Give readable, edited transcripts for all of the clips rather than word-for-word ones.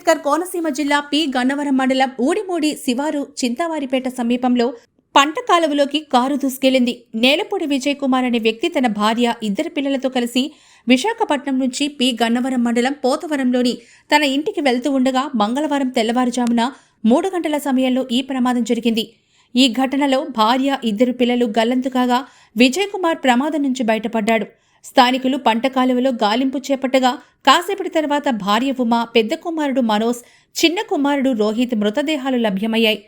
అంబేద్కర్ కోనసీమ జిల్లా పి గన్నవరం మండలం ఊడిమూడి శివారు చింతవారిపేట సమీపంలో పంట కాలువలోకి కారు దూసుకెళ్లింది. నేలపూడి విజయ్ కుమార్ అనే వ్యక్తి తన భార్య, ఇద్దరు పిల్లలతో కలిసి విశాఖపట్నం నుంచి పి గన్నవరం మండలం పోతవరంలోని తన ఇంటికి వెళ్తూ ఉండగా మంగళవారం తెల్లవారుజామున 3 గంటల సమయంలో ఈ ప్రమాదం జరిగింది. ఈ ఘటనలో భార్య, ఇద్దరు పిల్లలు గల్లంతు కాగా విజయ్ కుమార్ ప్రమాదం నుంచి బయటపడ్డాడు. స్థానికులు పంట కాలువలో గాలింపు చేపట్టగా కాసేపటి తర్వాత భార్య ఉమా, పెద్ద కుమారుడు మనోజ్, చిన్న కుమారుడు రోహిత్ మృతదేహాలు లభ్యమయ్యాయి.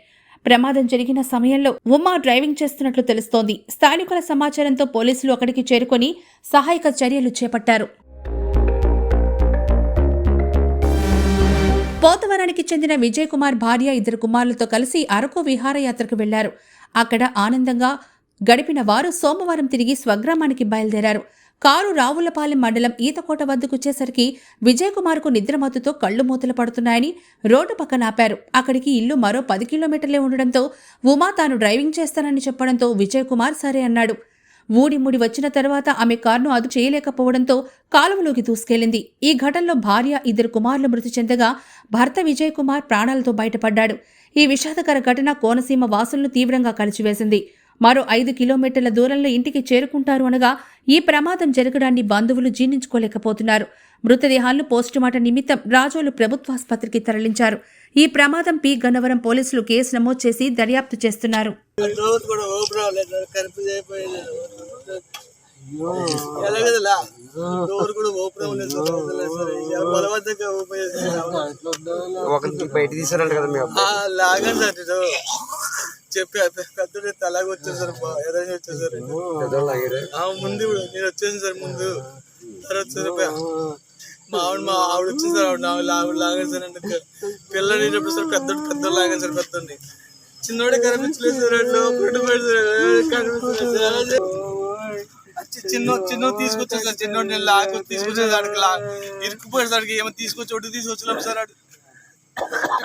ప్రమాదం జరిగిన సమయంలో ఉమా డ్రైవింగ్ చేస్తున్నట్లు తెలుస్తోంది. స్థానికుల సమాచారంతో పోలీసులు అక్కడికి చేరుకొని సహాయక చర్యలు చేపట్టారు. పోతవరానికి చెందిన విజయ్ కుమార్ భార్య, ఇద్దరు కుమారులతో కలిసి అరకు విహారయాత్రకు వెళ్లారు. అక్కడ ఆనందంగా గడిపిన వారు సోమవారం తిరిగి స్వగ్రామానికి బయలుదేరారు. కారు రావులపాలెం మండలం ఈతకోట వద్దకు వచ్చేసరికి విజయ్ కుమార్కు నిద్రమత్తుతో కళ్లు మూతలు పడుతున్నాయని రోడ్డు పక్కన ఆపారు. అక్కడికి ఇల్లు మరో 10 కిలోమీటర్లే ఉండడంతో ఉమా తాను డ్రైవింగ్ చేస్తానని చెప్పడంతో విజయ్ కుమార్ సరే అన్నాడు. ఊడిముడి వచ్చిన తర్వాత ఆమె కారును అదుపు చేయలేకపోవడంతో కాలువలోకి దూసుకెళ్లింది. ఈ ఘటనలో భార్య, ఇద్దరు కుమారులు మృతి చెందగా భర్త విజయ్ కుమార్ ప్రాణాలతో బయటపడ్డాడు. ఈ విషాదకర ఘటన కోనసీమ వాసులను తీవ్రంగా కలిచివేసింది. మరో 5 కిలోమీటర్ల దూరంలో ఇంటికి చేరుకుంటారు అనగా ఈ ప్రమాదం జరగడాన్ని బంధువులు జీర్ణించుకోలేకపోతున్నారు. మృతదేహాలను పోస్టుమార్టం నిమిత్తం రాజోలు ప్రభుత్వాసుపత్రికి తరలించారు. ఈ ప్రమాదం పి గన్నవరం పోలీసులు కేసు నమోదు చేసి దర్యాప్తు చేస్తున్నారు. చెప్పి పెద్దడు అలాగే వచ్చాను సార్, ఎర్రని వచ్చాను సార్. ముందు నేను వచ్చేసాను సార్, ముందు తర్వాత మా ఆవిడ వచ్చింది సార్. ఆవిడ లాగాను సార్. అంటే పిల్లలు అయినప్పుడు సార్ పెద్దోడు లాగాను సార్. పెద్దోడిని చిన్నోడే కనిపించలేదు సార్. చిన్న తీసుకొచ్చాను సార్. చిన్నోడు నేను లాగా తీసుకొచ్చాను సార్. ఇరుక్కుపోయాడు సార్. ఏమో తీసుకొచ్చి ఒడ్డు తీసుకొచ్చినాం సార్.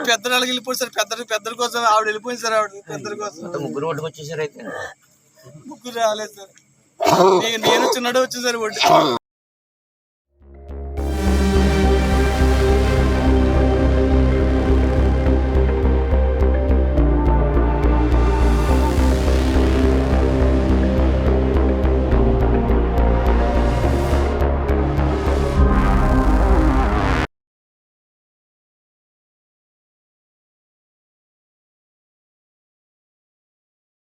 పెద్దలు అలాగే వెళ్ళిపోయి సార్. పెద్దల కోసం ఆవిడ వెళ్ళిపోయింది సార్. ఆవిడ పెద్దల కోసం ముగ్గురు రాలేదు సార్. నేను చిన్నడే వచ్చాను సార్ ఒడ్డు.